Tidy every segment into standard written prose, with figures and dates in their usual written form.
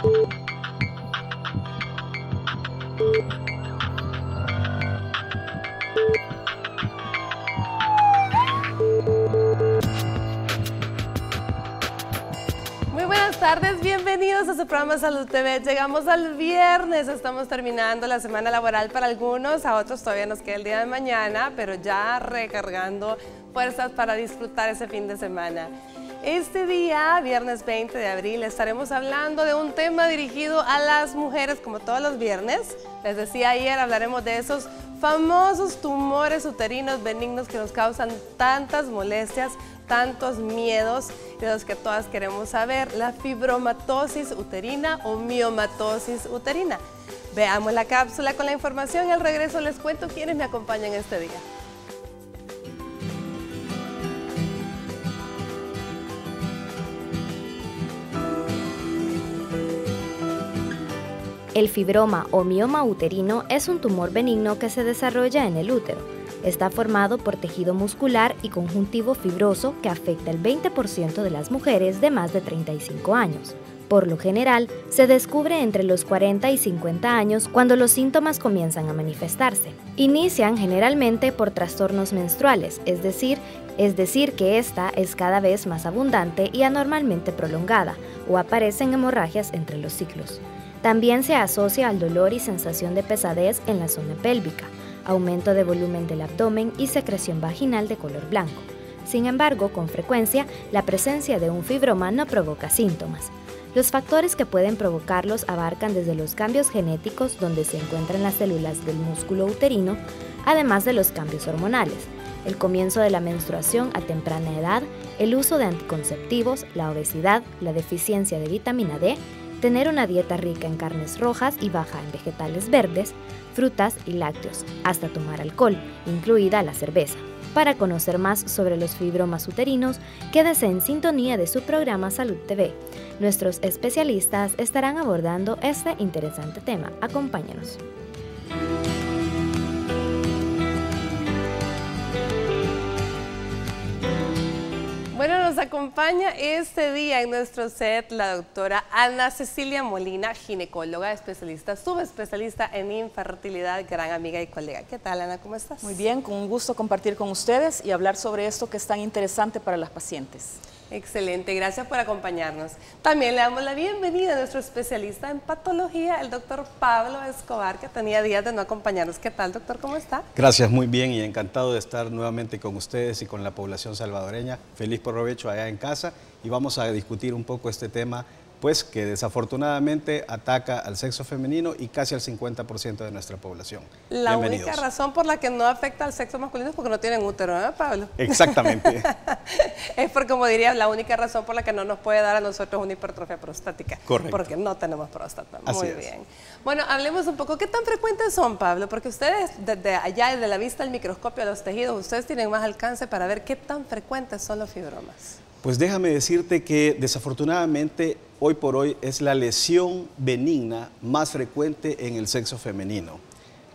Muy buenas tardes, bienvenidos a su programa Salud TV. Llegamos al viernes, estamos terminando la semana laboral para algunos, a otros todavía nos queda el día de mañana, pero ya recargando fuerzas para disfrutar ese fin de semana. Este día, viernes 20 de abril, estaremos hablando de un tema dirigido a las mujeres, como todos los viernes. Les decía ayer, hablaremos de esos famosos tumores uterinos benignos que nos causan tantas molestias, tantos miedos, de los que todas queremos saber, la fibromatosis uterina o miomatosis uterina. Veamos la cápsula con la información y al regreso les cuento quiénes me acompañan este día. El fibroma o mioma uterino es un tumor benigno que se desarrolla en el útero. Está formado por tejido muscular y conjuntivo fibroso que afecta el 20% de las mujeres de más de 35 años. Por lo general, se descubre entre los 40 y 50 años cuando los síntomas comienzan a manifestarse. Inician generalmente por trastornos menstruales, es decir que esta es cada vez más abundante y anormalmente prolongada, o aparecen hemorragias entre los ciclos. También se asocia al dolor y sensación de pesadez en la zona pélvica, aumento de volumen del abdomen y secreción vaginal de color blanco. Sin embargo, con frecuencia, la presencia de un fibroma no provoca síntomas. Los factores que pueden provocarlos abarcan desde los cambios genéticos donde se encuentran las células del músculo uterino, además de los cambios hormonales, el comienzo de la menstruación a temprana edad, el uso de anticonceptivos, la obesidad, la deficiencia de vitamina D, tener una dieta rica en carnes rojas y baja en vegetales verdes, frutas y lácteos, hasta tomar alcohol, incluida la cerveza. Para conocer más sobre los fibromas uterinos, quédese en sintonía de su programa Salud TV. Nuestros especialistas estarán abordando este interesante tema. Acompáñanos. Bueno, nos acompaña este día en nuestro set la doctora Ana Cecilia Molina, ginecóloga, especialista, subespecialista en infertilidad, gran amiga y colega. ¿Qué tal, Ana? ¿Cómo estás? Muy bien, con un gusto compartir con ustedes y hablar sobre esto que es tan interesante para las pacientes. Excelente, gracias por acompañarnos. También le damos la bienvenida a nuestro especialista en patología, el doctor Pablo Escobar, que tenía días de no acompañarnos. ¿Qué tal, doctor? ¿Cómo está? Gracias, muy bien y encantado de estar nuevamente con ustedes y con la población salvadoreña. Feliz provecho allá en casa y vamos a discutir un poco este tema, pues que desafortunadamente ataca al sexo femenino y casi al 50% de nuestra población. La única razón por la que no afecta al sexo masculino es porque no tienen útero, ¿no, Pablo? Exactamente. Es porque, como diría, la única razón por la que no nos puede dar a nosotros una hipertrofia prostática. Correcto. Porque no tenemos próstata. Así Muy es. bien. Bueno, hablemos un poco. ¿Qué tan frecuentes son, Pablo? Porque ustedes, desde allá, desde la vista del microscopio de los tejidos, ustedes tienen más alcance para ver qué tan frecuentes son los fibromas. Pues déjame decirte que desafortunadamente hoy por hoy es la lesión benigna más frecuente en el sexo femenino.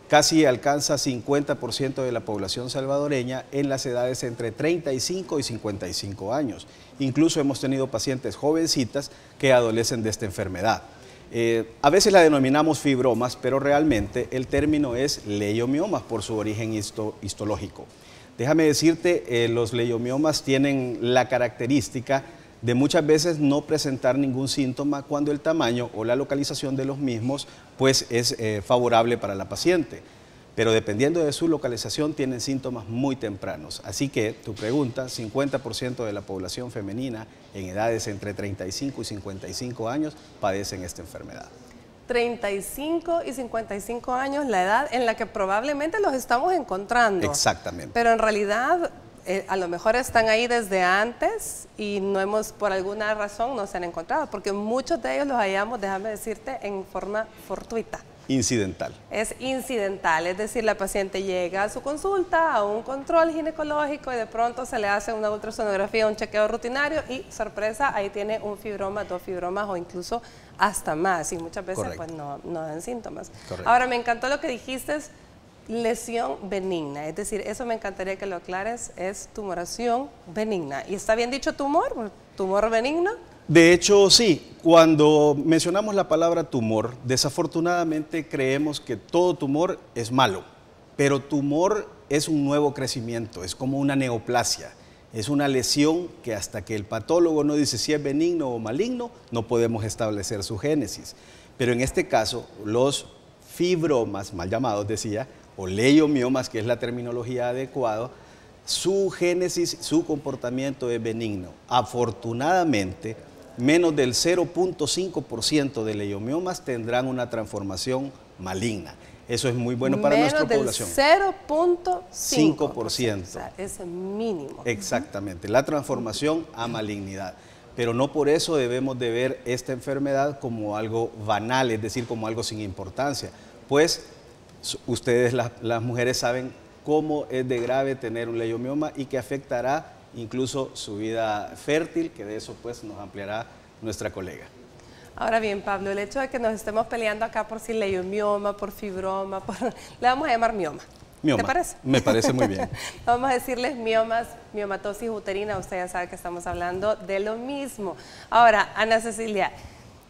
Casi alcanza 50% de la población salvadoreña en las edades entre 35 y 55 años. Incluso hemos tenido pacientes jovencitas que adolecen de esta enfermedad. A veces la denominamos fibromas, pero realmente el término es leiomiomas por su origen histológico. Déjame decirte, los leiomiomas tienen la característica de muchas veces no presentar ningún síntoma cuando el tamaño o la localización de los mismos pues es favorable para la paciente. Pero dependiendo de su localización tienen síntomas muy tempranos. Así que tu pregunta, 50% de la población femenina en edades entre 35 y 55 años padecen esta enfermedad. 35 y 55 años, la edad en la que probablemente los estamos encontrando. Exactamente. Pero en realidad, a lo mejor están ahí desde antes y no hemos, por alguna razón, no se han encontrado, porque muchos de ellos los hallamos, déjame decirte, en forma fortuita. Incidental. Es incidental, es decir, la paciente llega a su consulta, a un control ginecológico y de pronto se le hace una ultrasonografía, un chequeo rutinario y, sorpresa, ahí tiene un fibroma, 2 fibromas o incluso hasta más y muchas veces pues no dan síntomas. Correcto. Ahora, me encantó lo que dijiste, lesión benigna, es decir, eso me encantaría que lo aclares, es tumoración benigna. ¿Y está bien dicho tumor? ¿Tumor benigno? De hecho, sí. Cuando mencionamos la palabra tumor, desafortunadamente creemos que todo tumor es malo, pero tumor es un nuevo crecimiento, es como una neoplasia. Es una lesión que hasta que el patólogo no dice si es benigno o maligno, no podemos establecer su génesis. Pero en este caso, los fibromas, mal llamados decía, o leiomiomas, que es la terminología adecuada, su génesis, su comportamiento es benigno. Afortunadamente, menos del 0.5% de leiomiomas tendrán una transformación maligna. Eso es muy bueno para nuestra población. Menos del 0.5%. O sea, es mínimo. Exactamente, la transformación a malignidad. Pero no por eso debemos de ver esta enfermedad como algo banal, es decir, como algo sin importancia. Pues ustedes, las mujeres, saben cómo es de grave tener un leiomioma y que afectará incluso su vida fértil, que de eso pues nos ampliará nuestra colega. Ahora bien, Pablo, el hecho de que nos estemos peleando acá por si leiomioma, por fibroma, le vamos a llamar mioma. Mioma. ¿Te parece? Me parece muy bien. Vamos a decirles miomas, miomatosis uterina, usted ya sabe que estamos hablando de lo mismo. Ahora, Ana Cecilia,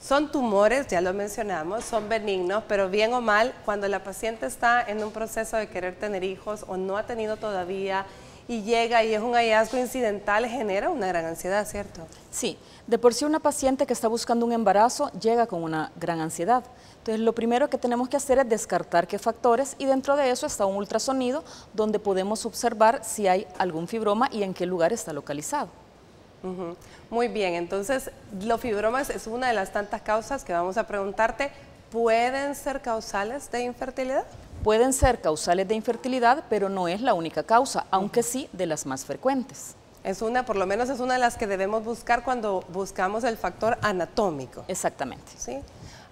son tumores, ya lo mencionamos, son benignos, pero bien o mal, cuando la paciente está en un proceso de querer tener hijos o no ha tenido todavía y llega y es un hallazgo incidental, genera una gran ansiedad, ¿cierto? Sí, de por sí una paciente que está buscando un embarazo llega con una gran ansiedad. Entonces lo primero que tenemos que hacer es descartar qué factores, y dentro de eso está un ultrasonido donde podemos observar si hay algún fibroma y en qué lugar está localizado. Muy bien, entonces los fibromas es una de las tantas causas que vamos a preguntarte. ¿Pueden ser causales de infertilidad? Pueden ser causales de infertilidad, pero no es la única causa, aunque sí de las más frecuentes. Es una, por lo menos es una de las que debemos buscar cuando buscamos el factor anatómico. Exactamente. ¿Sí?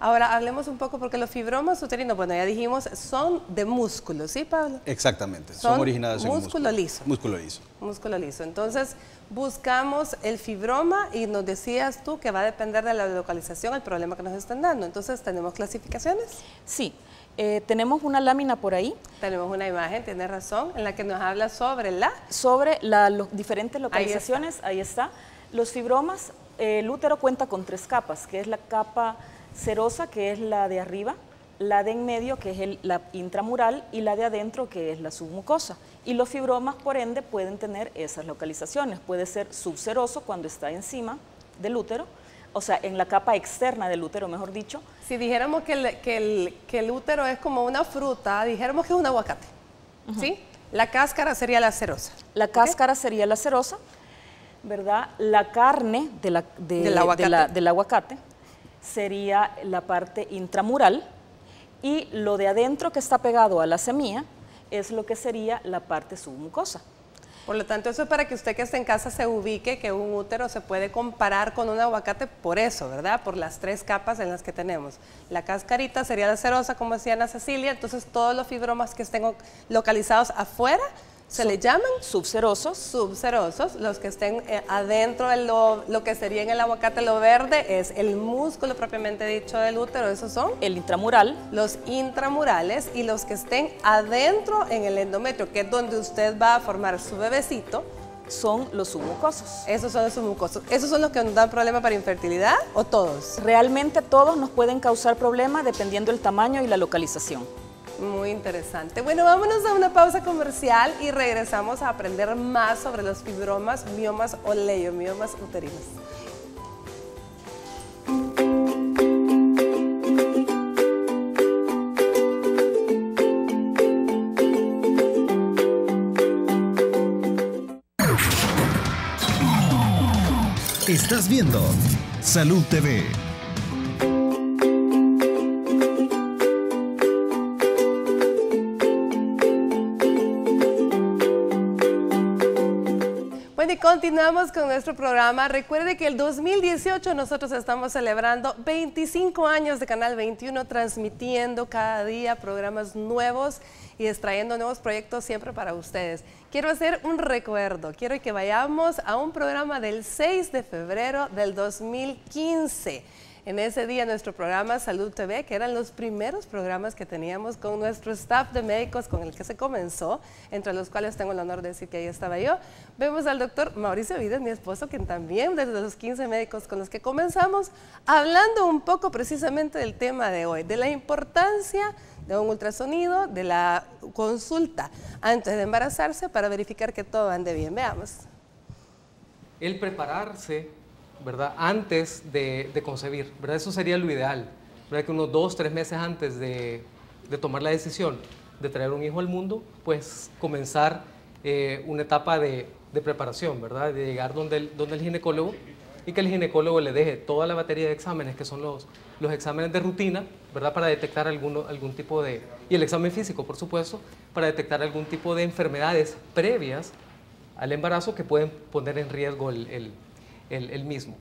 Ahora hablemos un poco, porque los fibromas uterinos, bueno, ya dijimos, son de músculo, ¿sí, Pablo? Exactamente, son originados en músculo liso. Músculo liso. Músculo liso. Entonces, buscamos el fibroma y nos decías tú que va a depender de la localización, el problema que nos están dando. Entonces, ¿tenemos clasificaciones? Sí, tenemos una lámina por ahí. Tenemos una imagen, tienes razón, en la que nos habla sobre las diferentes localizaciones, ahí está. Los fibromas, el útero cuenta con 3 capas, que es la capa serosa, que es la de arriba, la de en medio, que es la intramural, y la de adentro, que es la submucosa. Y los fibromas, por ende, pueden tener esas localizaciones. Puede ser subseroso cuando está encima del útero, o sea, en la capa externa del útero, mejor dicho. Si dijéramos que el útero es como una fruta, dijéramos que es un aguacate, ¿sí? La cáscara sería la serosa. La cáscara sería la serosa, ¿verdad? La carne del aguacate sería la parte intramural, y lo de adentro que está pegado a la semilla es lo que sería la parte submucosa. Por lo tanto, eso es para que usted que esté en casa se ubique que un útero se puede comparar con un aguacate por eso, ¿verdad? Por las 3 capas en las que tenemos. La cascarita sería la serosa, como decía Ana Cecilia, entonces todos los fibromas que estén localizados afuera se le llaman subserosos. Subserosos. Los que estén adentro de lo que sería en el aguacate lo verde es el músculo propiamente dicho del útero, esos son el intramural, los intramurales, y los que estén adentro en el endometrio, que es donde usted va a formar su bebecito, son los submucosos. Esos son los submucosos. ¿Esos son los que nos dan problema para infertilidad o todos? Realmente todos nos pueden causar problemas dependiendo del tamaño y la localización. Muy interesante. Bueno, vámonos a una pausa comercial y regresamos a aprender más sobre los fibromas, miomas o leiomiomas uterinos. Estás viendo Salud TV. Bueno, y continuamos con nuestro programa. Recuerde que el 2018 nosotros estamos celebrando 25 años de Canal 21, transmitiendo cada día programas nuevos y extrayendo nuevos proyectos siempre para ustedes. Quiero hacer un recuerdo, quiero que vayamos a un programa del 6 de febrero del 2015. en ese día nuestro programa Salud TV, que eran los primeros programas que teníamos con nuestro staff de médicos con el que se comenzó, entre los cuales tengo el honor de decir que ahí estaba yo. Vemos al doctor Mauricio Vides, mi esposo, quien también desde los 15 médicos con los que comenzamos, hablando un poco precisamente del tema de hoy, de la importancia de un ultrasonido, de la consulta antes de embarazarse para verificar que todo ande bien. Veamos. El prepararse, ¿verdad?, antes de concebir, ¿verdad? Eso sería lo ideal, ¿verdad? Que unos 2 o 3 meses antes de tomar la decisión de traer un hijo al mundo, pues comenzar una etapa de preparación, ¿verdad? De llegar donde el ginecólogo y que el ginecólogo le deje toda la batería de exámenes, que son los exámenes de rutina, ¿verdad? Para detectar algún tipo de... y el examen físico, por supuesto, para detectar algún tipo de enfermedades previas al embarazo que pueden poner en riesgo el mismo.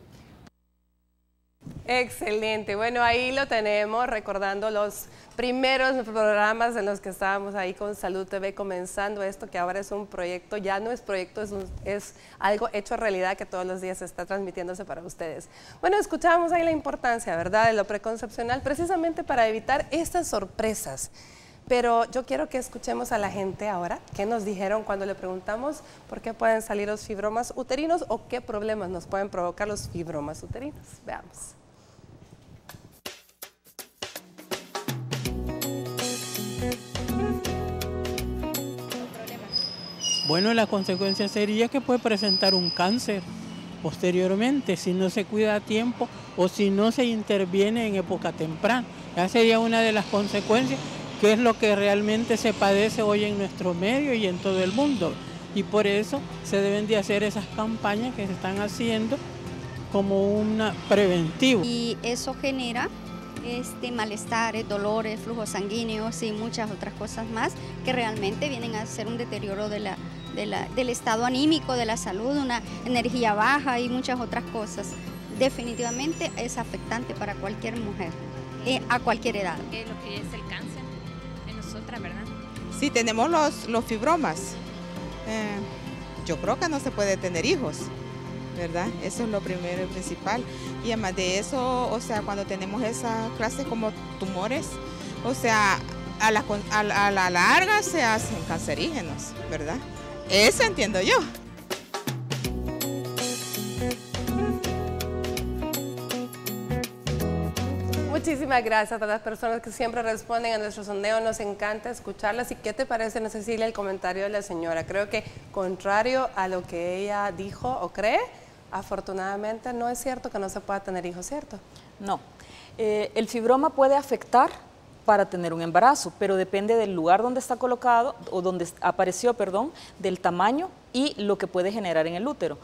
Excelente, bueno, ahí lo tenemos, recordando los primeros programas en los que estábamos ahí con Salud TV comenzando esto, que ahora es un proyecto, ya no es proyecto, es algo hecho realidad que todos los días está transmitiéndose para ustedes. Bueno, escuchábamos ahí la importancia, ¿verdad?, de lo preconcepcional, precisamente para evitar estas sorpresas. Pero yo quiero que escuchemos a la gente ahora, qué nos dijeron cuando le preguntamos por qué pueden salir los fibromas uterinos o qué problemas nos pueden provocar los fibromas uterinos. Veamos. Bueno, la consecuencia sería que puede presentar un cáncer posteriormente si no se cuida a tiempo o si no se interviene en época temprana. Ya sería una de las consecuencias, que es lo que realmente se padece hoy en nuestro medio y en todo el mundo. Y por eso se deben de hacer esas campañas que se están haciendo como una preventiva. Y eso genera malestares, dolores, flujos sanguíneos y muchas otras cosas más que realmente vienen a ser un deterioro del estado anímico, de la salud, una energía baja y muchas otras cosas. Definitivamente es afectante para cualquier mujer, a cualquier edad. Lo que es el cáncer en nosotras, ¿verdad? Sí, tenemos los fibromas. Yo creo que no se puede tener hijos, ¿verdad? Eso es lo primero y principal. Y además de eso, o sea, cuando tenemos esa clase como tumores, o sea, a la larga se hacen cancerígenos, ¿verdad? Eso entiendo yo. Muchísimas gracias a las personas que siempre responden a nuestro sondeo, nos encanta escucharlas. ¿Y qué te parece, Ana Cecilia, el comentario de la señora? Creo que contrario a lo que ella dijo o cree, afortunadamente no es cierto que no se pueda tener hijos, ¿cierto? No, el fibroma puede afectar para tener un embarazo, pero depende del lugar donde está colocado o donde apareció, perdón, del tamaño y lo que puede generar en el útero.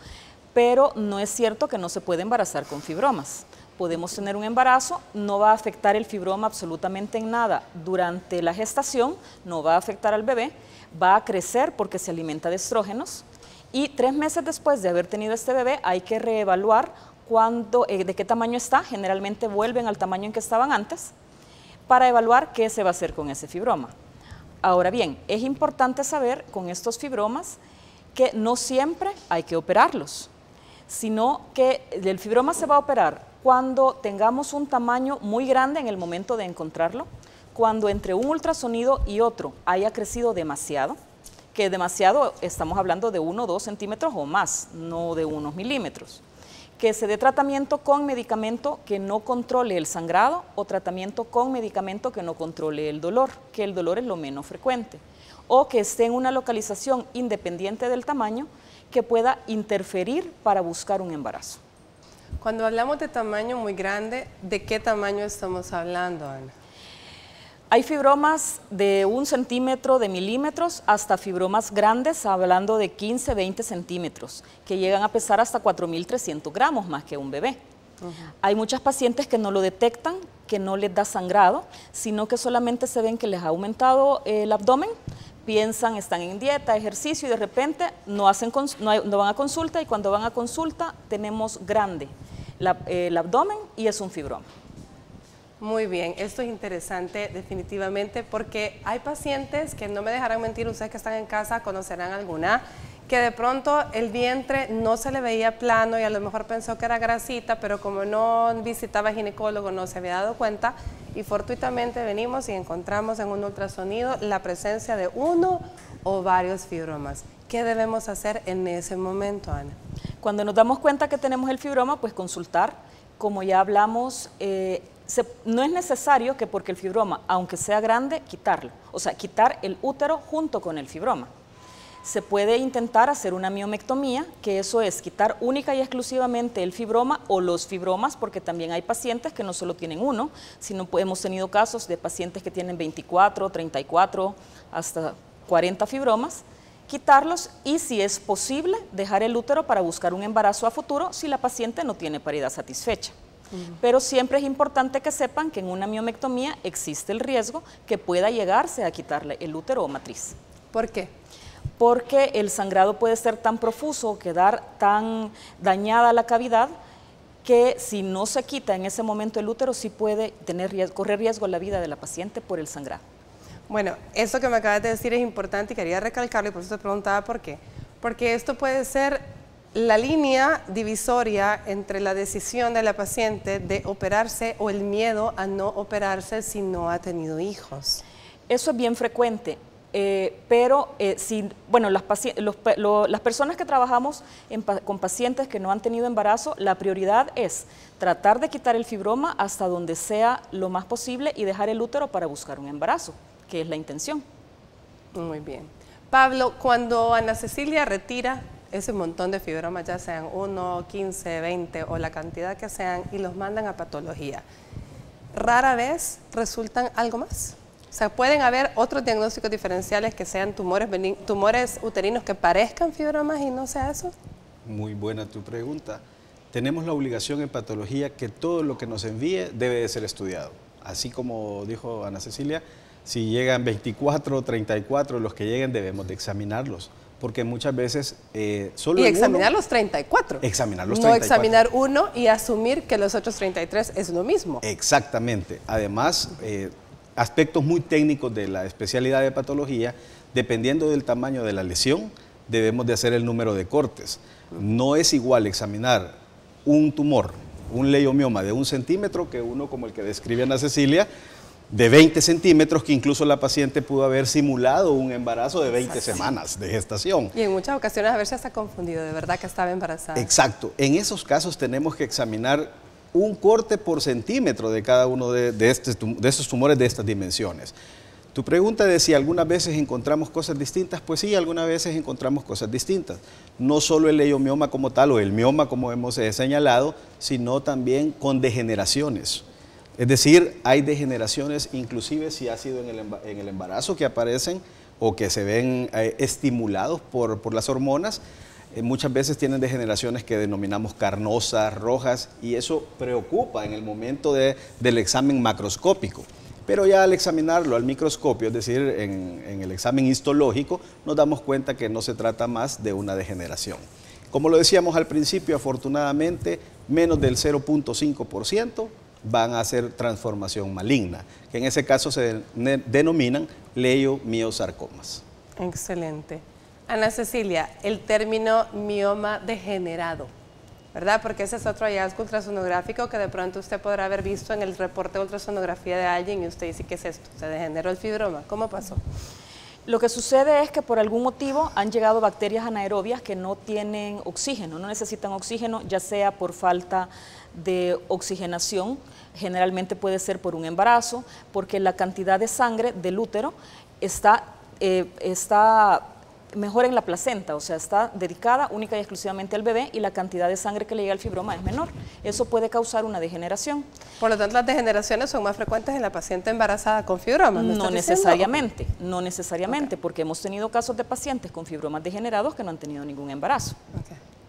Pero no es cierto que no se puede embarazar con fibromas. Podemos tener un embarazo, no va a afectar el fibroma absolutamente en nada durante la gestación, no va a afectar al bebé, va a crecer porque se alimenta de estrógenos y 3 meses después de haber tenido este bebé hay que reevaluar de qué tamaño está, generalmente vuelven al tamaño en que estaban antes, para evaluar qué se va a hacer con ese fibroma. Ahora bien, es importante saber con estos fibromas que no siempre hay que operarlos, sino que el fibroma se va a operar cuando tengamos un tamaño muy grande en el momento de encontrarlo, cuando entre un ultrasonido y otro haya crecido demasiado, que demasiado estamos hablando de 1 o 2 centímetros o más, no de unos milímetros, que se dé tratamiento con medicamento que no controle el sangrado o tratamiento con medicamento que no controle el dolor, que el dolor es lo menos frecuente, o que esté en una localización independiente del tamaño que pueda interferir para buscar un embarazo. Cuando hablamos de tamaño muy grande, ¿de qué tamaño estamos hablando, Ana? Hay fibromas de 1 centímetro, de milímetros, hasta fibromas grandes, hablando de 15, 20 centímetros, que llegan a pesar hasta 4.300 gramos más que un bebé. Hay muchas pacientes que no lo detectan, que no les da sangrado, sino que solamente se ven que les ha aumentado el abdomen, piensan, están en dieta, ejercicio y de repente no van a consulta y cuando van a consulta tenemos grande el abdomen y es un fibroma. Muy bien, esto es interesante definitivamente porque hay pacientes que no me dejarán mentir, ustedes que están en casa conocerán alguna, que de pronto el vientre no se le veía plano y a lo mejor pensó que era grasita, pero como no visitaba ginecólogo no se había dado cuenta y fortuitamente venimos y encontramos en un ultrasonido la presencia de uno o varios fibromas. ¿Qué debemos hacer en ese momento, Ana? Cuando nos damos cuenta que tenemos el fibroma, pues consultar. Como ya hablamos, no es necesario que porque el fibroma, aunque sea grande, quitarlo. O sea, quitar el útero junto con el fibroma. Se puede intentar hacer una miomectomía, que eso es quitar única y exclusivamente el fibroma o los fibromas, porque también hay pacientes que no solo tienen uno, sino hemos tenido casos de pacientes que tienen 24, 34, hasta 40 fibromas, quitarlos y si es posible dejar el útero para buscar un embarazo a futuro si la paciente no tiene paridad satisfecha. Pero siempre es importante que sepan que en una miomectomía existe el riesgo que pueda llegarse a quitarle el útero o matriz. ¿Por qué? Porque el sangrado puede ser tan profuso o quedar tan dañada la cavidad que si no se quita en ese momento el útero sí puede correr riesgo la vida de la paciente por el sangrado. Bueno, eso que me acabas de decir es importante y quería recalcarlo y por eso te preguntaba por qué. Porque esto puede ser la línea divisoria entre la decisión de la paciente de operarse o el miedo a no operarse si no ha tenido hijos. Eso es bien frecuente. Las personas que trabajamos con pacientes que no han tenido embarazo, la prioridad es tratar de quitar el fibroma hasta donde sea lo más posible y dejar el útero para buscar un embarazo, que es la intención. Muy bien. Pablo, cuando Ana Cecilia retira ese montón de fibromas, ya sean 1, 15, 20 o la cantidad que sean, y los mandan a patología, ¿rara vez resultan algo más? O sea, ¿pueden haber otros diagnósticos diferenciales que sean tumores uterinos que parezcan fibromas y no sea eso? Muy buena tu pregunta. Tenemos la obligación en patología que todo lo que nos envíe debe de ser estudiado. Así como dijo Ana Cecilia, si llegan 24 o 34, los que lleguen debemos de examinarlos. Porque muchas veces solo y examinar los 34. Examinar los 34. No examinar uno y asumir que los otros 33 es lo mismo. Exactamente. Además, aspectos muy técnicos de la especialidad de patología, dependiendo del tamaño de la lesión, debemos de hacer el número de cortes. No es igual examinar un tumor, un leiomioma de 1 centímetro, que uno como el que describe Ana Cecilia, de 20 centímetros, que incluso la paciente pudo haber simulado un embarazo de 20 semanas de gestación. Y en muchas ocasiones haberse hasta confundido, de verdad que estaba embarazada. Exacto. En esos casos tenemos que examinar un corte por centímetro de cada uno de estos tumores de estas dimensiones. Tu pregunta de si algunas veces encontramos cosas distintas, pues sí, algunas veces encontramos cosas distintas. No solo el leiomioma como tal o el mioma como hemos señalado, sino también con degeneraciones. Es decir, hay degeneraciones inclusive si ha sido en el embarazo que aparecen o que se ven estimulados por las hormonas. Muchas veces tienen degeneraciones que denominamos carnosas, rojas, y eso preocupa en el momento del examen macroscópico. Pero ya al examinarlo al microscopio, es decir, en el examen histológico, nos damos cuenta que no se trata más de una degeneración. Como lo decíamos al principio, afortunadamente, menos del 0.5% van a hacer transformación maligna, que en ese caso se denominan leiomiosarcomas. Excelente. Ana Cecilia, el término mioma degenerado, ¿verdad? Porque ese es otro hallazgo ultrasonográfico que de pronto usted podrá haber visto en el reporte de ultrasonografía de alguien y usted dice, ¿qué es esto? Se degeneró el fibroma. ¿Cómo pasó? Lo que sucede es que por algún motivo han llegado bacterias anaerobias que no tienen oxígeno, no necesitan oxígeno, ya sea por falta de oxigenación, generalmente puede ser por un embarazo, porque la cantidad de sangre del útero está mejor en la placenta, o sea, está dedicada única y exclusivamente al bebé y la cantidad de sangre que le llega al fibroma es menor. Eso puede causar una degeneración. Por lo tanto, las degeneraciones son más frecuentes en la paciente embarazada con fibromas. No necesariamente, no necesariamente, porque hemos tenido casos de pacientes con fibromas degenerados que no han tenido ningún embarazo,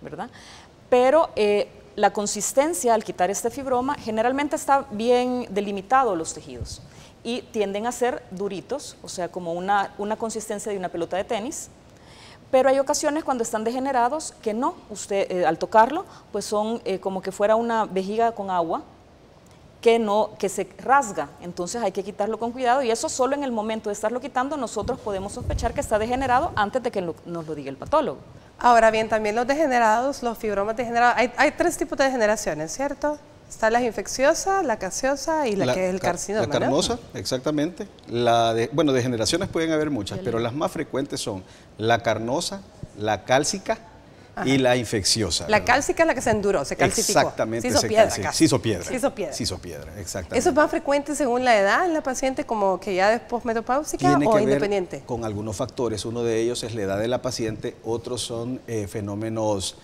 ¿verdad? Pero la consistencia al quitar este fibroma generalmente está bien delimitado los tejidos y tienden a ser duritos, o sea, como una consistencia de una pelota de tenis. Pero hay ocasiones cuando están degenerados que no, usted al tocarlo, pues son como que fuera una vejiga con agua que se rasga, entonces hay que quitarlo con cuidado y eso solo en el momento de estarlo quitando nosotros podemos sospechar que está degenerado antes de que nos lo diga el patólogo. Ahora bien, también los degenerados, los fibromas degenerados, hay 3 tipos de degeneraciones, ¿cierto? Está la infecciosa, la gaseosa y la que es el carcinoma, La carnosa, ¿no? exactamente. Bueno, degeneraciones pueden haber muchas, pero las más frecuentes son la carnosa, la cálcica y la infecciosa. La cálcica es la que se enduró, se calcificó. Exactamente. Se hizo piedra. Se hizo piedra. Se hizo piedra, exactamente. ¿Eso es más frecuente según la edad en la paciente, como que ya después menopáusica Tiene o que independiente? ver con algunos factores. Uno de ellos es la edad de la paciente, otros son fenómenos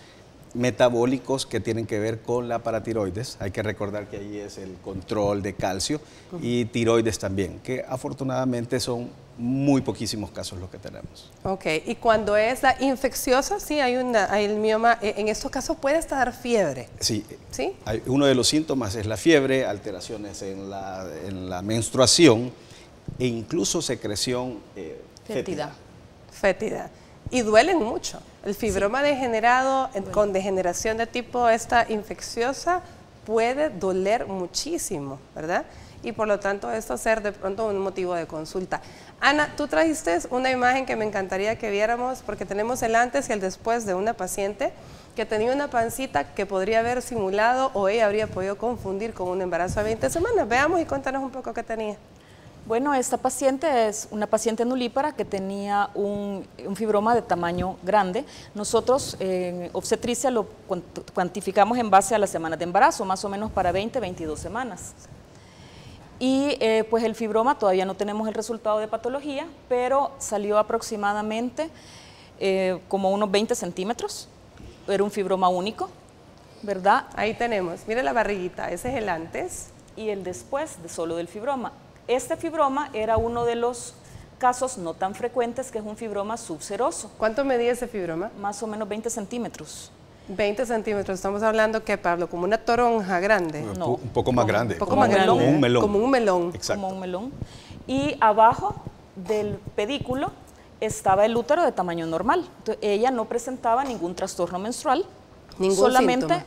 metabólicos que tienen que ver con la paratiroides. Hay que recordar que ahí es el control de calcio y tiroides también, que afortunadamente son muy poquísimos casos los que tenemos. Ok, y cuando es la infecciosa, sí, hay el mioma, en estos casos puede hasta dar fiebre. Sí, ¿sí? Uno de los síntomas es la fiebre, alteraciones en la menstruación e incluso secreción fétida. Fétida. Y duelen mucho. El fibroma degenerado con degeneración de tipo esta infecciosa puede doler muchísimo, ¿verdad? Y por lo tanto esto ser de pronto un motivo de consulta. Ana, tú trajiste una imagen que me encantaría que viéramos porque tenemos el antes y el después de una paciente que tenía una pancita que podría haber simulado o ella habría podido confundir con un embarazo de 20 semanas. Veamos y cuéntanos un poco qué tenía. Bueno, esta paciente es una paciente nulípara que tenía un fibroma de tamaño grande. Nosotros en obstetricia lo cuantificamos en base a las semanas de embarazo, más o menos para 20, 22 semanas. Y pues el fibroma todavía no tenemos el resultado de patología, pero salió aproximadamente como unos 20 centímetros. Era un fibroma único, ¿verdad? Ahí tenemos, mire la barriguita, ese es el antes. Y el después de solo del fibroma. Este fibroma era uno de los casos no tan frecuentes, que es un fibroma subseroso. ¿Cuánto medía ese fibroma? Más o menos 20 centímetros. 20 centímetros, estamos hablando que, Pablo, como una toronja grande. No, un poco más grande. Un poco más grande. Como un melón. Como un melón. Exacto. Como un melón. Y abajo del pedículo estaba el útero de tamaño normal. Entonces, ella no presentaba ningún trastorno menstrual, solamente síntoma.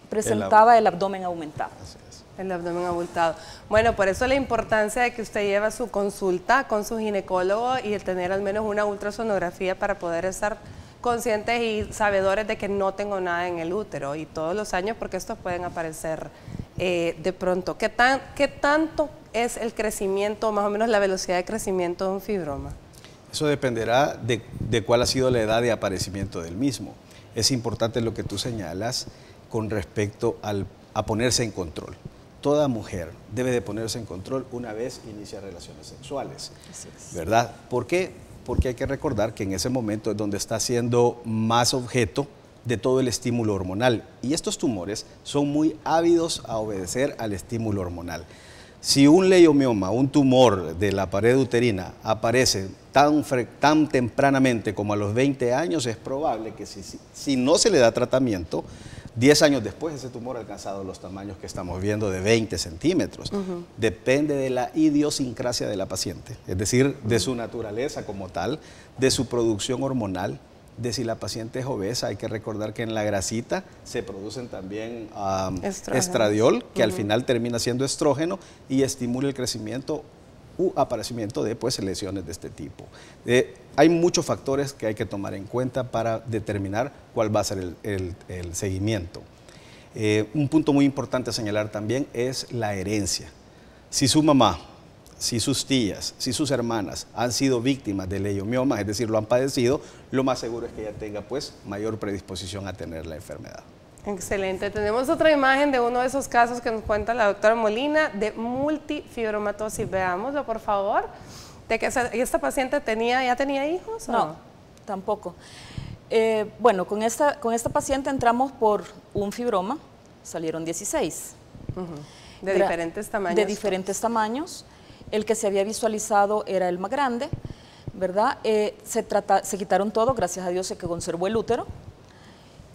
presentaba el abdomen aumentado. Así es. El abdomen abultado. Bueno, por eso la importancia de que usted lleve su consulta con su ginecólogo y el tener al menos una ultrasonografía para poder estar conscientes y sabedores de que no tengo nada en el útero y todos los años, porque estos pueden aparecer de pronto. ¿Qué tanto es el crecimiento, más o menos la velocidad de crecimiento de un fibroma? Eso dependerá de cuál ha sido la edad de aparecimiento del mismo. Es importante lo que tú señalas con respecto a ponerse en control. Toda mujer debe de ponerse en control una vez inicia relaciones sexuales, ¿verdad? ¿Por qué? Porque hay que recordar que en ese momento es donde está siendo más objeto de todo el estímulo hormonal. Y estos tumores son muy ávidos a obedecer al estímulo hormonal. Si un leiomioma, un tumor de la pared uterina, aparece tan tempranamente como a los 20 años, es probable que si no se le da tratamiento, 10 años después ese tumor ha alcanzado los tamaños que estamos viendo de 20 centímetros. Depende de la idiosincrasia de la paciente, es decir, de su naturaleza como tal, de su producción hormonal, de si la paciente es obesa. Hay que recordar que en la grasita se producen también estradiol, que al final termina siendo estrógeno y estimula el crecimiento u aparecimiento de lesiones de este tipo. Hay muchos factores que hay que tomar en cuenta para determinar cuál va a ser el seguimiento. Un punto muy importante a señalar también es la herencia. Si su mamá, si sus tías, si sus hermanas han sido víctimas de leiomioma, es decir, lo han padecido, lo más seguro es que ella tenga mayor predisposición a tener la enfermedad. Excelente. Tenemos otra imagen de uno de esos casos que nos cuenta la doctora Molina de multifibromatosis. Veámoslo, por favor. ¿De que esta paciente ya tenía hijos? ¿O no, tampoco. Bueno, con esta paciente entramos por un fibroma, salieron 16. De diferentes tamaños. De diferentes tamaños. El que se había visualizado era el más grande, ¿verdad? Se quitaron todo, gracias a Dios se conservó el útero.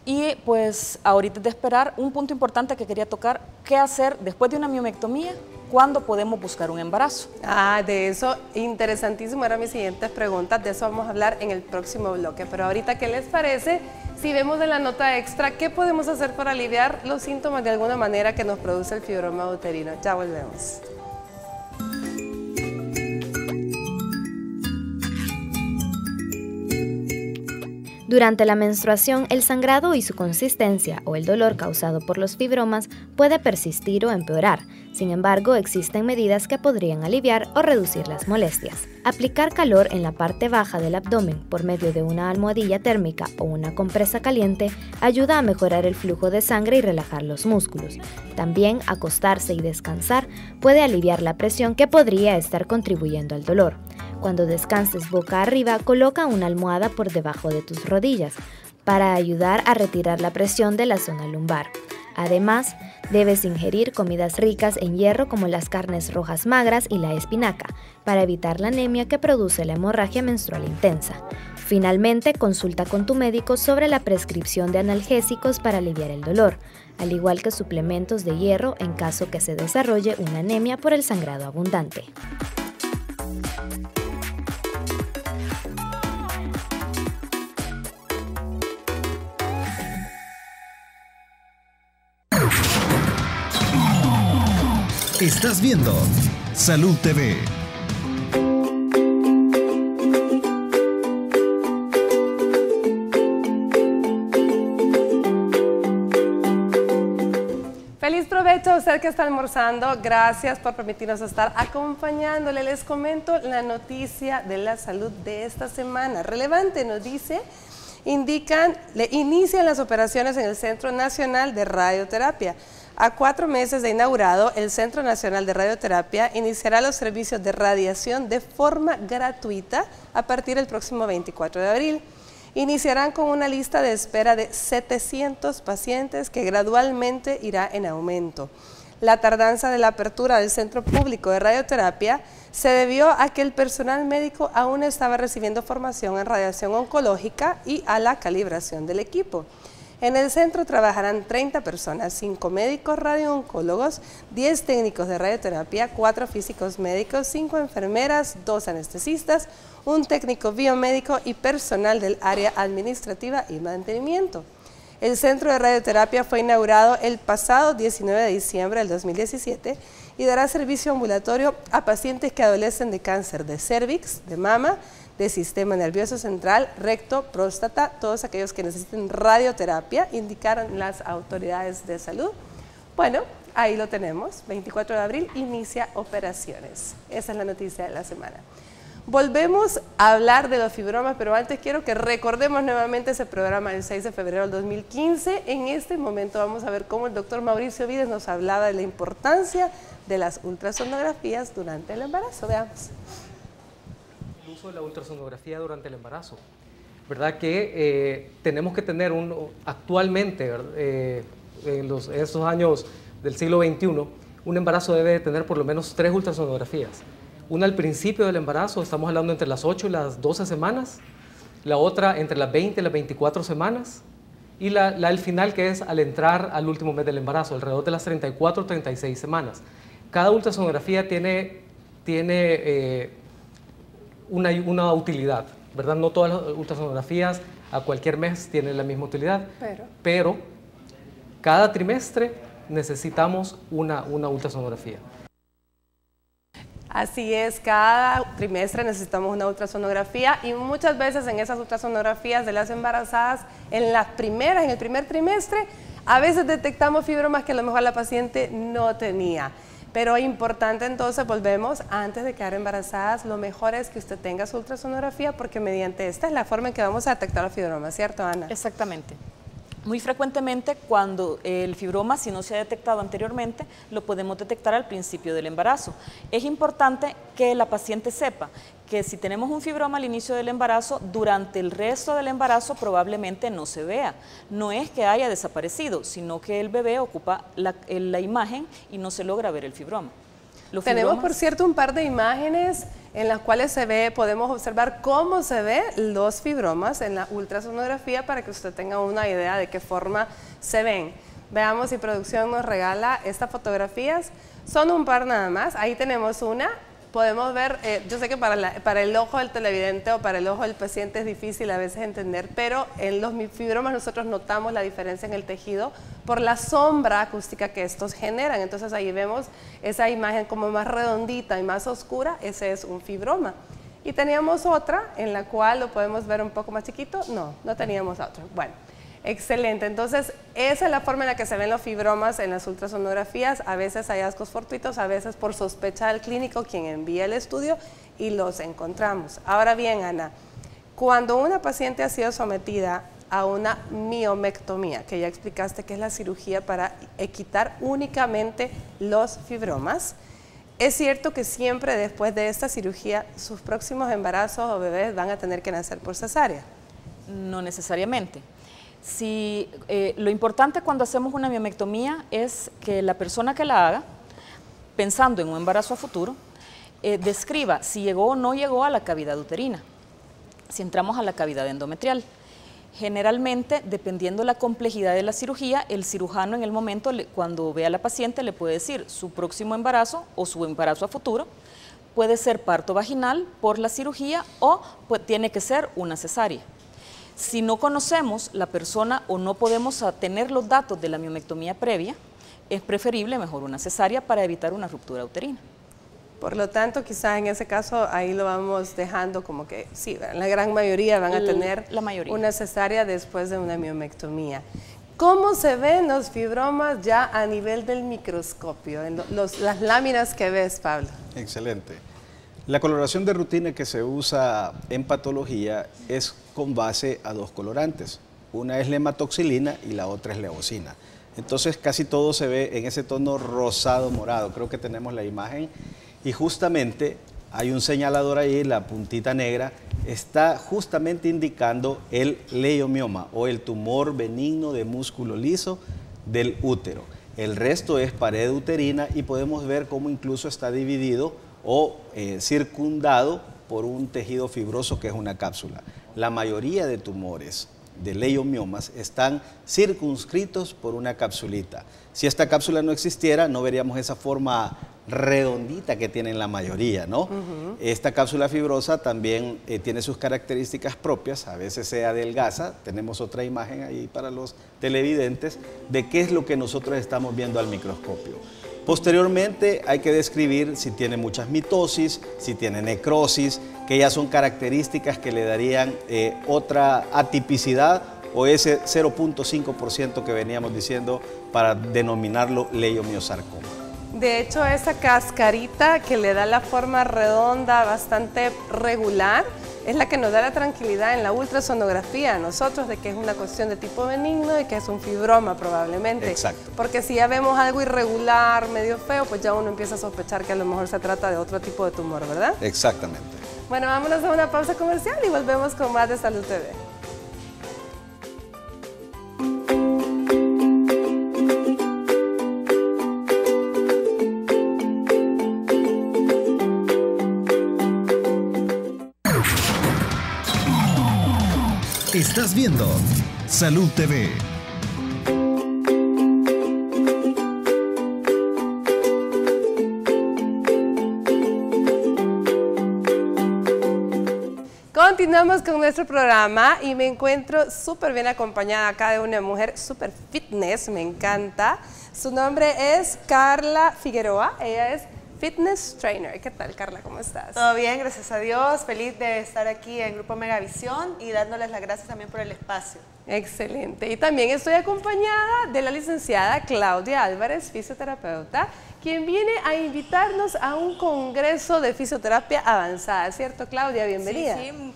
Y pues ahorita es de esperar, un punto importante que quería tocar, ¿qué hacer después de una miomectomía? ¿Cuándo podemos buscar un embarazo? De eso, interesantísimo, eran mis siguientes preguntas, de eso vamos a hablar en el próximo bloque. Pero ahorita, ¿qué les parece si vemos en la nota extra qué podemos hacer para aliviar los síntomas de alguna manera que nos produce el fibroma uterino? Ya volvemos. Durante la menstruación, el sangrado y su consistencia o el dolor causado por los fibromas puede persistir o empeorar. Sin embargo, existen medidas que podrían aliviar o reducir las molestias. Aplicar calor en la parte baja del abdomen por medio de una almohadilla térmica o una compresa caliente ayuda a mejorar el flujo de sangre y relajar los músculos. También acostarse y descansar puede aliviar la presión que podría estar contribuyendo al dolor. Cuando descanses boca arriba, coloca una almohada por debajo de tus rodillas para ayudar a retirar la presión de la zona lumbar. Además, debes ingerir comidas ricas en hierro como las carnes rojas magras y la espinaca, para evitar la anemia que produce la hemorragia menstrual intensa. Finalmente, consulta con tu médico sobre la prescripción de analgésicos para aliviar el dolor, al igual que suplementos de hierro en caso que se desarrolle una anemia por el sangrado abundante. Estás viendo Salud TV. Feliz provecho a usted que está almorzando. Gracias por permitirnos estar acompañándole. Les comento la noticia de la salud de esta semana. Relevante, nos dice, inician las operaciones en el Centro Nacional de Radioterapia. A 4 meses de inaugurado, el Centro Nacional de Radioterapia iniciará los servicios de radiación de forma gratuita a partir del próximo 24 de abril. Iniciarán con una lista de espera de 700 pacientes que gradualmente irá en aumento. La tardanza de la apertura del Centro Público de Radioterapia se debió a que el personal médico aún estaba recibiendo formación en radiación oncológica y a la calibración del equipo. En el centro trabajarán 30 personas, 5 médicos radiooncólogos, 10 técnicos de radioterapia, 4 físicos médicos, 5 enfermeras, 2 anestesistas, un técnico biomédico y personal del área administrativa y mantenimiento. El centro de radioterapia fue inaugurado el pasado 19 de diciembre del 2017 y dará servicio ambulatorio a pacientes que adolecen de cáncer de cérvix, de mama, de sistema nervioso central, recto, próstata, todos aquellos que necesiten radioterapia, indicaron las autoridades de salud. Bueno, ahí lo tenemos, 24 de abril inicia operaciones. Esa es la noticia de la semana. Volvemos a hablar de los fibromas, pero antes quiero que recordemos nuevamente ese programa del 6 de febrero del 2015. En este momento vamos a ver cómo el doctor Mauricio Vides nos hablaba de la importancia de las ultrasonografías durante el embarazo. Veamos. El uso de la ultrasonografía durante el embarazo. ¿Verdad que tenemos que tener actualmente, en estos años del siglo XXI, un embarazo debe tener por lo menos 3 ultrasonografías? Una al principio del embarazo, estamos hablando entre las 8 y las 12 semanas, la otra entre las 20 y las 24 semanas, y la al final, que es al entrar al último mes del embarazo, alrededor de las 34 o 36 semanas. Cada ultrasonografía tiene una utilidad, ¿verdad? No todas las ultrasonografías a cualquier mes tienen la misma utilidad, pero cada trimestre necesitamos una ultrasonografía. Así es, cada trimestre necesitamos una ultrasonografía y muchas veces en esas ultrasonografías de las embarazadas, en el primer trimestre, a veces detectamos fibromas que a lo mejor la paciente no tenía. Pero importante entonces, volvemos, antes de quedar embarazadas, lo mejor es que usted tenga su ultrasonografía porque mediante esta es la forma en que vamos a detectar los fibromas, ¿cierto, Ana? Exactamente. Muy frecuentemente cuando el fibroma, si no se ha detectado anteriormente, lo podemos detectar al principio del embarazo. Es importante que la paciente sepa que si tenemos un fibroma al inicio del embarazo, durante el resto del embarazo probablemente no se vea. No es que haya desaparecido, sino que el bebé ocupa la imagen y no se logra ver el fibroma. Tenemos, por cierto, un par de imágenes en las cuales podemos observar cómo se ven los fibromas en la ultrasonografía para que usted tenga una idea de qué forma se ven. Veamos si producción nos regala estas fotografías. Son un par nada más. Ahí tenemos una. Podemos ver, yo sé que para el ojo del televidente o para el ojo del paciente es difícil a veces entender, pero en los fibromas nosotros notamos la diferencia en el tejido por la sombra acústica que estos generan. Entonces ahí vemos esa imagen como más redondita y más oscura, ese es un fibroma. Y teníamos otra en la cual lo podemos ver un poco más chiquito. No teníamos otra. Bueno, excelente. Entonces, esa es la forma en la que se ven los fibromas en las ultrasonografías. A veces hallazgos fortuitos, a veces por sospecha del clínico quien envía el estudio y los encontramos. Ahora bien, Ana, cuando una paciente ha sido sometida a una miomectomía, que ya explicaste que es la cirugía para quitar únicamente los fibromas, ¿es cierto que siempre después de esta cirugía sus próximos embarazos o bebés van a tener que nacer por cesárea? No necesariamente. Lo importante cuando hacemos una miomectomía es que la persona que la haga, pensando en un embarazo a futuro, describa si llegó o no llegó a la cavidad uterina, si entramos a la cavidad endometrial. Generalmente, dependiendo de la complejidad de la cirugía, el cirujano en el momento, cuando ve a la paciente, le puede decir su próximo embarazo o su embarazo a futuro, puede ser parto vaginal por la cirugía o tiene que ser una cesárea. Si no conocemos la persona o no podemos tener los datos de la miomectomía previa, es preferible mejor una cesárea para evitar una ruptura uterina. Por lo tanto, quizás en ese caso ahí lo vamos dejando como que sí, la gran mayoría van a tener una cesárea después de una miomectomía. ¿Cómo se ven los fibromas ya a nivel del microscopio, en las láminas que ves, Pablo? Excelente. La coloración de rutina que se usa en patología es con base a dos colorantes. Una es la hematoxilina y la otra es la eosina. Entonces casi todo se ve en ese tono rosado morado. Creo que tenemos la imagen. Y justamente hay un señalador ahí, la puntita negra, está justamente indicando el leiomioma o el tumor benigno de músculo liso del útero. El resto es pared uterina y podemos ver cómo incluso está dividido o circundado por un tejido fibroso que es una cápsula. La mayoría de tumores de leiomiomas están circunscritos por una capsulita. Si esta cápsula no existiera, no veríamos esa forma redondita que tienen la mayoría, ¿no? Esta cápsula fibrosa también tiene sus características propias, a veces se adelgaza. Tenemos otra imagen ahí para los televidentes de qué es lo que nosotros estamos viendo al microscopio. Posteriormente hay que describir si tiene muchas mitosis, si tiene necrosis, que ya son características que le darían otra atipicidad o ese 0.5% que veníamos diciendo para denominarlo leiomiosarcoma. De hecho, esa cascarita que le da la forma redonda bastante regular es la que nos da la tranquilidad en la ultrasonografía a nosotros de que es una cuestión de tipo benigno y que es un fibroma probablemente. Exacto. Porque si ya vemos algo irregular, medio feo, pues ya uno empieza a sospechar que a lo mejor se trata de otro tipo de tumor, ¿verdad? Exactamente. Bueno, vámonos a una pausa comercial y volvemos con más de Salud TV. Estás viendo Salud TV. Continuamos con nuestro programa y me encuentro súper bien acompañada acá de una mujer súper fitness, me encanta. Su nombre es Carla Figueroa, ella es Fitness Trainer. ¿Qué tal, Carla? ¿Cómo estás? Todo bien, gracias a Dios. Feliz de estar aquí en Grupo Megavisión y dándoles las gracias también por el espacio. Excelente. Y también estoy acompañada de la licenciada Claudia Álvarez, fisioterapeuta, quien viene a invitarnos a un congreso de fisioterapia avanzada. ¿Cierto, Claudia? Bienvenida. Sí, sí.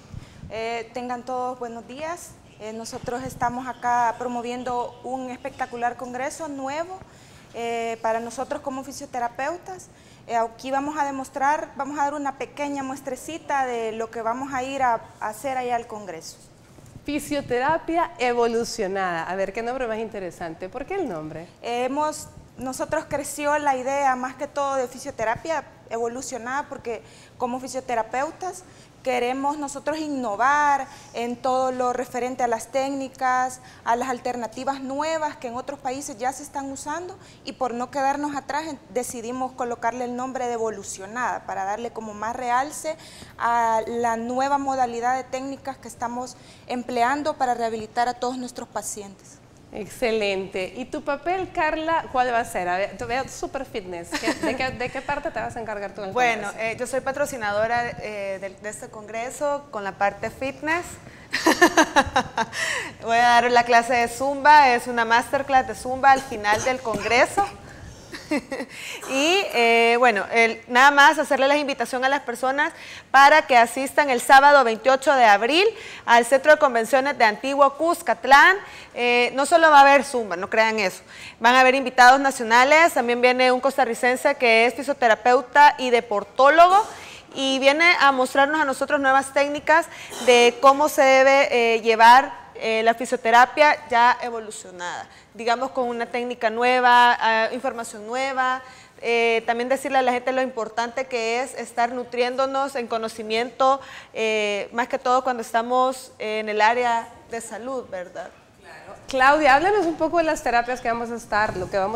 Tengan todos buenos días. Nosotros estamos acá promoviendo un espectacular congreso nuevo para nosotros como fisioterapeutas. Aquí vamos a demostrar, vamos a dar una pequeña muestrecita de lo que vamos a ir a hacer allá al congreso. Fisioterapia evolucionada. A ver, qué nombre más interesante. ¿Por qué el nombre? Nosotros creció la idea más que todo de fisioterapia evolucionada porque como fisioterapeutas queremos nosotros innovar en todo lo referente a las técnicas, a las alternativas nuevas que en otros países ya se están usando y por no quedarnos atrás decidimos colocarle el nombre de evolucionada para darle como más realce a la nueva modalidad de técnicas que estamos empleando para rehabilitar a todos nuestros pacientes. Excelente. ¿Y tu papel, Carla, cuál va a ser? A ver, te veo súper fitness. ¿De qué parte te vas a encargar tú en el Bueno, congreso? yo soy patrocinadora de este congreso con la parte fitness. Voy a dar la clase de Zumba, es una masterclass de Zumba al final del congreso. Y bueno, nada más hacerle la invitación a las personas para que asistan el sábado 28 de abril al Centro de Convenciones de Antiguo Cuscatlán. No solo va a haber Zumba, no crean eso. Van a haber invitados nacionales, también viene un costarricense que es fisioterapeuta y deportólogo y viene a mostrarnos a nosotros nuevas técnicas de cómo se debe llevar la fisioterapia ya evolucionada, digamos con una técnica nueva, información nueva, también decirle a la gente lo importante que es estar nutriéndonos en conocimiento, más que todo cuando estamos en el área de salud, ¿verdad? Claudia, háblanos un poco de las terapias que vamos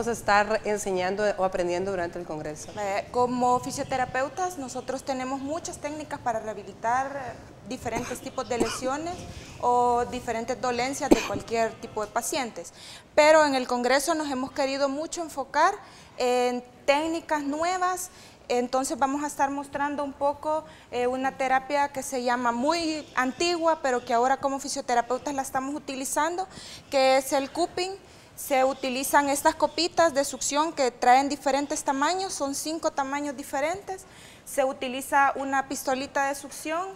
a estar enseñando o aprendiendo durante el congreso. Como fisioterapeutas, nosotros tenemos muchas técnicas para rehabilitar diferentes tipos de lesiones o diferentes dolencias de cualquier tipo de pacientes. Pero en el congreso nos hemos querido mucho enfocar en técnicas nuevas. Entonces vamos a estar mostrando un poco una terapia que se llama muy antigua, pero que ahora como fisioterapeutas la estamos utilizando, que es el cupping. Se utilizan estas copitas de succión que traen diferentes tamaños, son 5 tamaños diferentes. Se utiliza una pistolita de succión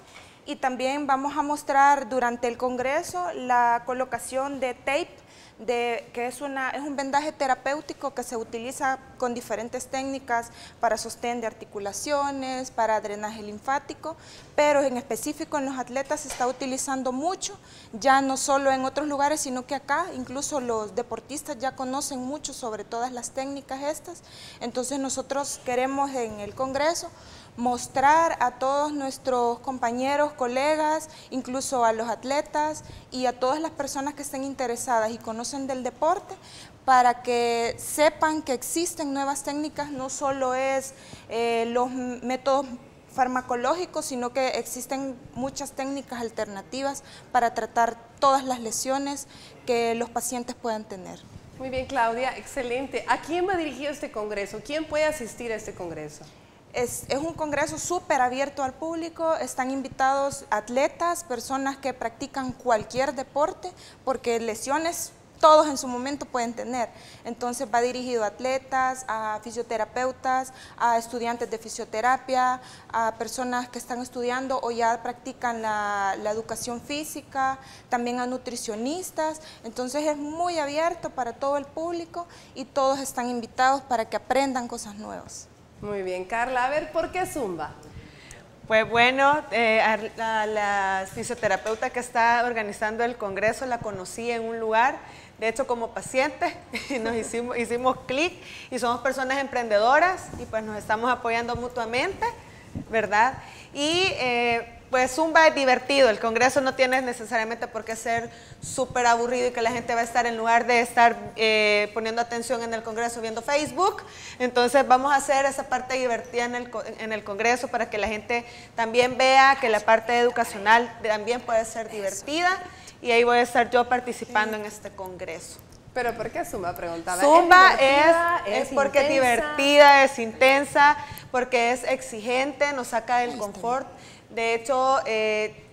y también vamos a mostrar durante el congreso la colocación de tape, que es un vendaje terapéutico que se utiliza con diferentes técnicas para sostén de articulaciones, para drenaje linfático, pero en específico en los atletas se está utilizando mucho, ya no solo en otros lugares, sino que acá incluso los deportistas ya conocen mucho sobre todas las técnicas estas. Entonces nosotros queremos en el congreso mostrar a todos nuestros compañeros, colegas, incluso a los atletas y a todas las personas que estén interesadas y conocen del deporte, para que sepan que existen nuevas técnicas, no solo es los métodos farmacológicos, sino que existen muchas técnicas alternativas para tratar todas las lesiones que los pacientes puedan tener. Muy bien, Claudia, excelente. ¿A quién va dirigido este congreso? ¿Quién puede asistir a este congreso? Es un congreso súper abierto al público, están invitados atletas, personas que practican cualquier deporte, porque lesiones todos en su momento pueden tener. Entonces va dirigido a atletas, a fisioterapeutas, a estudiantes de fisioterapia, a personas que están estudiando o ya practican la educación física, también a nutricionistas. Entonces es muy abierto para todo el público y todos están invitados para que aprendan cosas nuevas. Muy bien, Carla. A ver, ¿por qué Zumba? Pues bueno, a la fisioterapeuta que está organizando el congreso la conocí en un lugar, de hecho como paciente, y nos hicimos clic y somos personas emprendedoras y pues nos estamos apoyando mutuamente, ¿verdad? Y pues Zumba es divertido, el congreso no tiene necesariamente por qué ser súper aburrido y que la gente va a estar, en lugar de estar poniendo atención en el congreso viendo Facebook, entonces vamos a hacer esa parte divertida en el congreso para que la gente también vea que la parte educacional también puede ser divertida y ahí voy a estar yo participando en este congreso. ¿Pero por qué Zumba? Preguntaba. Zumba es porque es divertida, es intensa, porque es exigente, nos saca del confort. De hecho,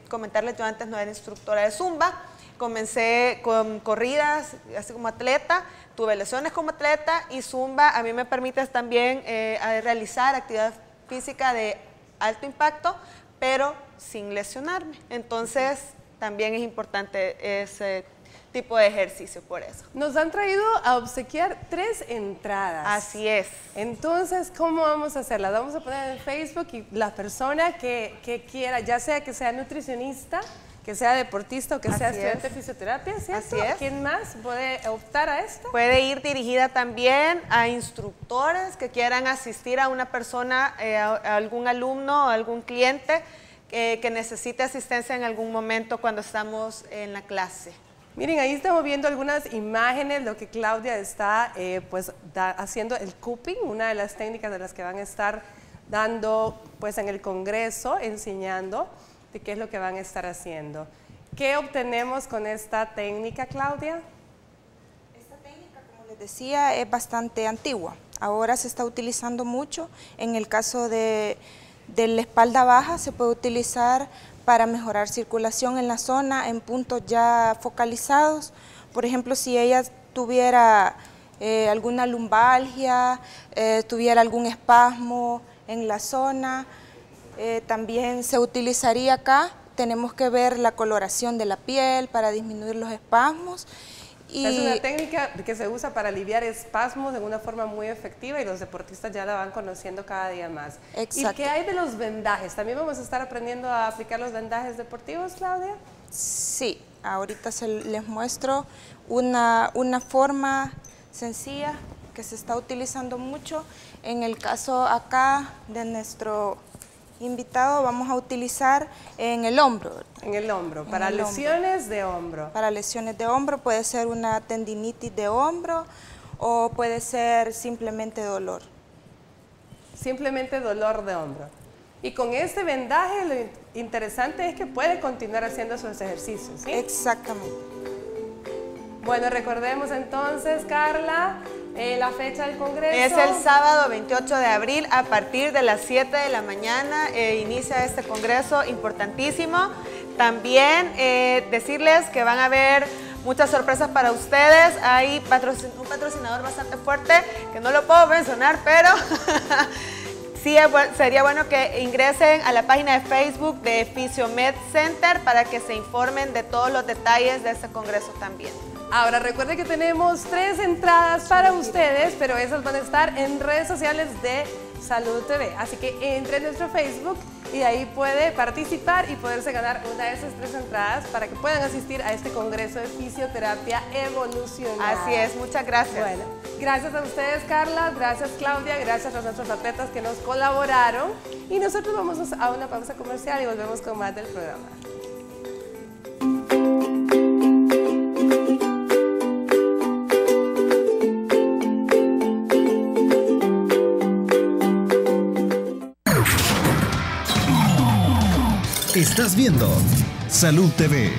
comentarles, yo antes no era instructora de Zumba, comencé con corridas, así como atleta, tuve lesiones como atleta y Zumba a mí me permite también realizar actividad física de alto impacto, pero sin lesionarme. Entonces, también es importante ese tipo de ejercicio por eso. Nos han traído a obsequiar 3 entradas. Así es. Entonces, ¿cómo vamos a hacerlas? Vamos a poner en Facebook y la persona que quiera, ya sea que sea nutricionista, que sea deportista o que sea estudiante de fisioterapia, ¿cierto? Así es. ¿Quién más puede optar a esto? Puede ir dirigida también a instructores que quieran asistir a una persona, a algún alumno o algún cliente que necesite asistencia en algún momento cuando estamos en la clase. Miren, ahí estamos viendo algunas imágenes, lo que Claudia está haciendo el cupping, una de las técnicas de las que van a estar dando pues en el congreso, enseñando de qué es lo que van a estar haciendo. ¿Qué obtenemos con esta técnica, Claudia? les decía, es bastante antigua. Ahora se está utilizando mucho. En el caso de la espalda baja se puede utilizar para mejorar circulación en la zona en puntos ya focalizados. Por ejemplo, si ella tuviera alguna lumbalgia, tuviera algún espasmo en la zona, también se utilizaría acá. Tenemos que ver la coloración de la piel para disminuir los espasmos. Y es una técnica que se usa para aliviar espasmos de una forma muy efectiva y los deportistas ya la van conociendo cada día más. Exacto. ¿Y qué hay de los vendajes? ¿También vamos a estar aprendiendo a aplicar los vendajes deportivos, Claudia? Sí, ahorita les muestro una forma sencilla que se está utilizando mucho. En el caso acá de nuestro invitado vamos a utilizar en el hombro. En el hombro, para lesiones de hombro. Para lesiones de hombro, puede ser una tendinitis de hombro o puede ser simplemente dolor. Simplemente dolor de hombro. Y con este vendaje lo interesante es que puede continuar haciendo sus ejercicios, ¿sí? Exactamente. Bueno, recordemos entonces, Carla, la fecha del Congreso. Es el sábado 28 de abril a partir de las 7 de la mañana. Inicia este Congreso importantísimo. También decirles que van a haber muchas sorpresas para ustedes. Hay un patrocinador bastante fuerte que no lo puedo mencionar, pero sí sería bueno que ingresen a la página de Facebook de Fisiomed Center para que se informen de todos los detalles de este Congreso también. Ahora recuerden que tenemos 3 entradas para ustedes, pero esas van a estar en redes sociales de Salud TV. Así que entre en nuestro Facebook y ahí puede participar y poderse ganar una de esas 3 entradas para que puedan asistir a este Congreso de Fisioterapia Evolucionada. Así es, muchas gracias. Bueno, gracias a ustedes, Carla, gracias, Claudia, gracias a nuestros atletas que nos colaboraron. Y nosotros vamos a una pausa comercial y volvemos con más del programa. Estás viendo Salud TV.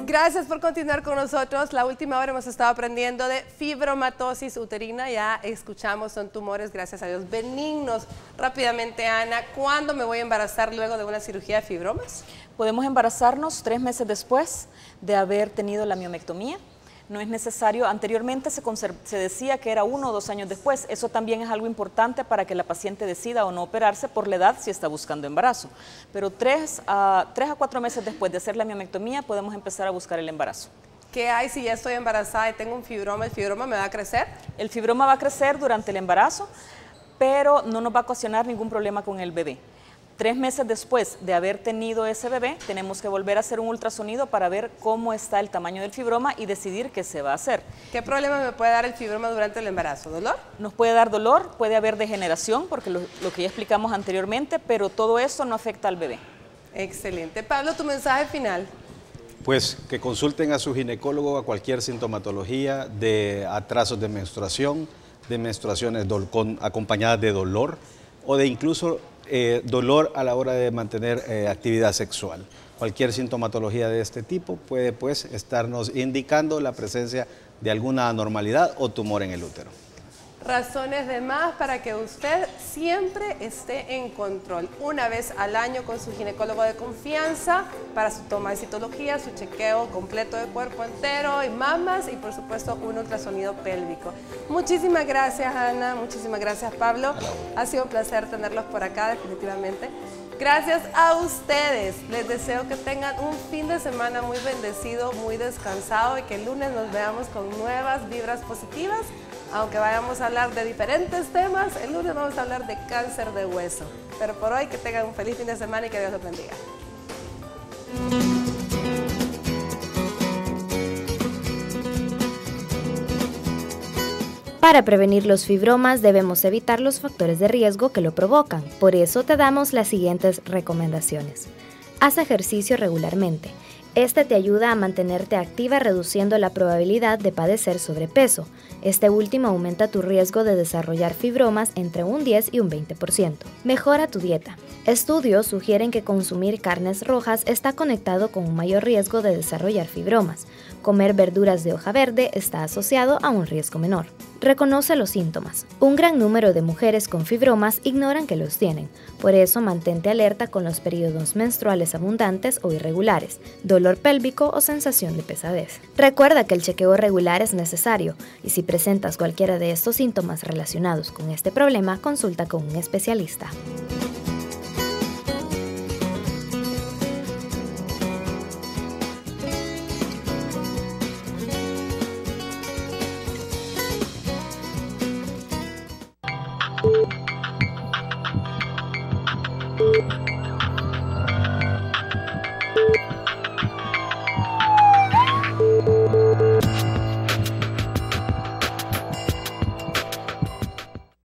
Gracias por continuar con nosotros. La última hora hemos estado aprendiendo de fibromatosis uterina. Ya escuchamos, son tumores, gracias a Dios, benignos. Rápidamente, Ana, ¿cuándo me voy a embarazar luego de una cirugía de fibromas? Podemos embarazarnos 3 meses después de haber tenido la miomectomía. No es necesario, anteriormente se decía que era 1 o 2 años después. Eso también es algo importante para que la paciente decida o no operarse por la edad si está buscando embarazo. Pero 3 a 4 meses después de hacer la miomectomía podemos empezar a buscar el embarazo. ¿Qué hay si ya estoy embarazada y tengo un fibroma? ¿El fibroma me va a crecer? El fibroma va a crecer durante el embarazo, pero no nos va a ocasionar ningún problema con el bebé. 3 meses después de haber tenido ese bebé, tenemos que volver a hacer un ultrasonido para ver cómo está el tamaño del fibroma y decidir qué se va a hacer. ¿Qué problema me puede dar el fibroma durante el embarazo? ¿Dolor? Nos puede dar dolor, puede haber degeneración, porque lo que ya explicamos anteriormente, pero todo esto no afecta al bebé. Excelente. Pablo, tu mensaje final. Pues que consulten a su ginecólogo a cualquier sintomatología de atrasos de menstruaciones acompañadas de dolor o de incluso dolor a la hora de mantener actividad sexual. Cualquier sintomatología de este tipo puede pues estarnos indicando la presencia de alguna anormalidad o tumor en el útero. Razones de más para que usted siempre esté en control. Una vez al año con su ginecólogo de confianza para su toma de citología, su chequeo completo de cuerpo entero y mamas y por supuesto un ultrasonido pélvico. Muchísimas gracias, Ana. Muchísimas gracias, Pablo. Ha sido un placer tenerlos por acá, definitivamente. Gracias a ustedes. Les deseo que tengan un fin de semana muy bendecido, muy descansado y que el lunes nos veamos con nuevas vibras positivas. Aunque vayamos a hablar de diferentes temas, el lunes vamos a hablar de cáncer de hueso. Pero por hoy que tengan un feliz fin de semana y que Dios los bendiga. Para prevenir los fibromas debemos evitar los factores de riesgo que lo provocan. Por eso te damos las siguientes recomendaciones. Haz ejercicio regularmente. Este te ayuda a mantenerte activa reduciendo la probabilidad de padecer sobrepeso. Este último aumenta tu riesgo de desarrollar fibromas entre un 10 y un 20%. Mejora tu dieta. Estudios sugieren que consumir carnes rojas está conectado con un mayor riesgo de desarrollar fibromas. Comer verduras de hoja verde está asociado a un riesgo menor. Reconoce los síntomas. Un gran número de mujeres con fibromas ignoran que los tienen. Por eso mantente alerta con los periodos menstruales abundantes o irregulares, dolor pélvico o sensación de pesadez. Recuerda que el chequeo regular es necesario y si presentas cualquiera de estos síntomas relacionados con este problema, consulta con un especialista.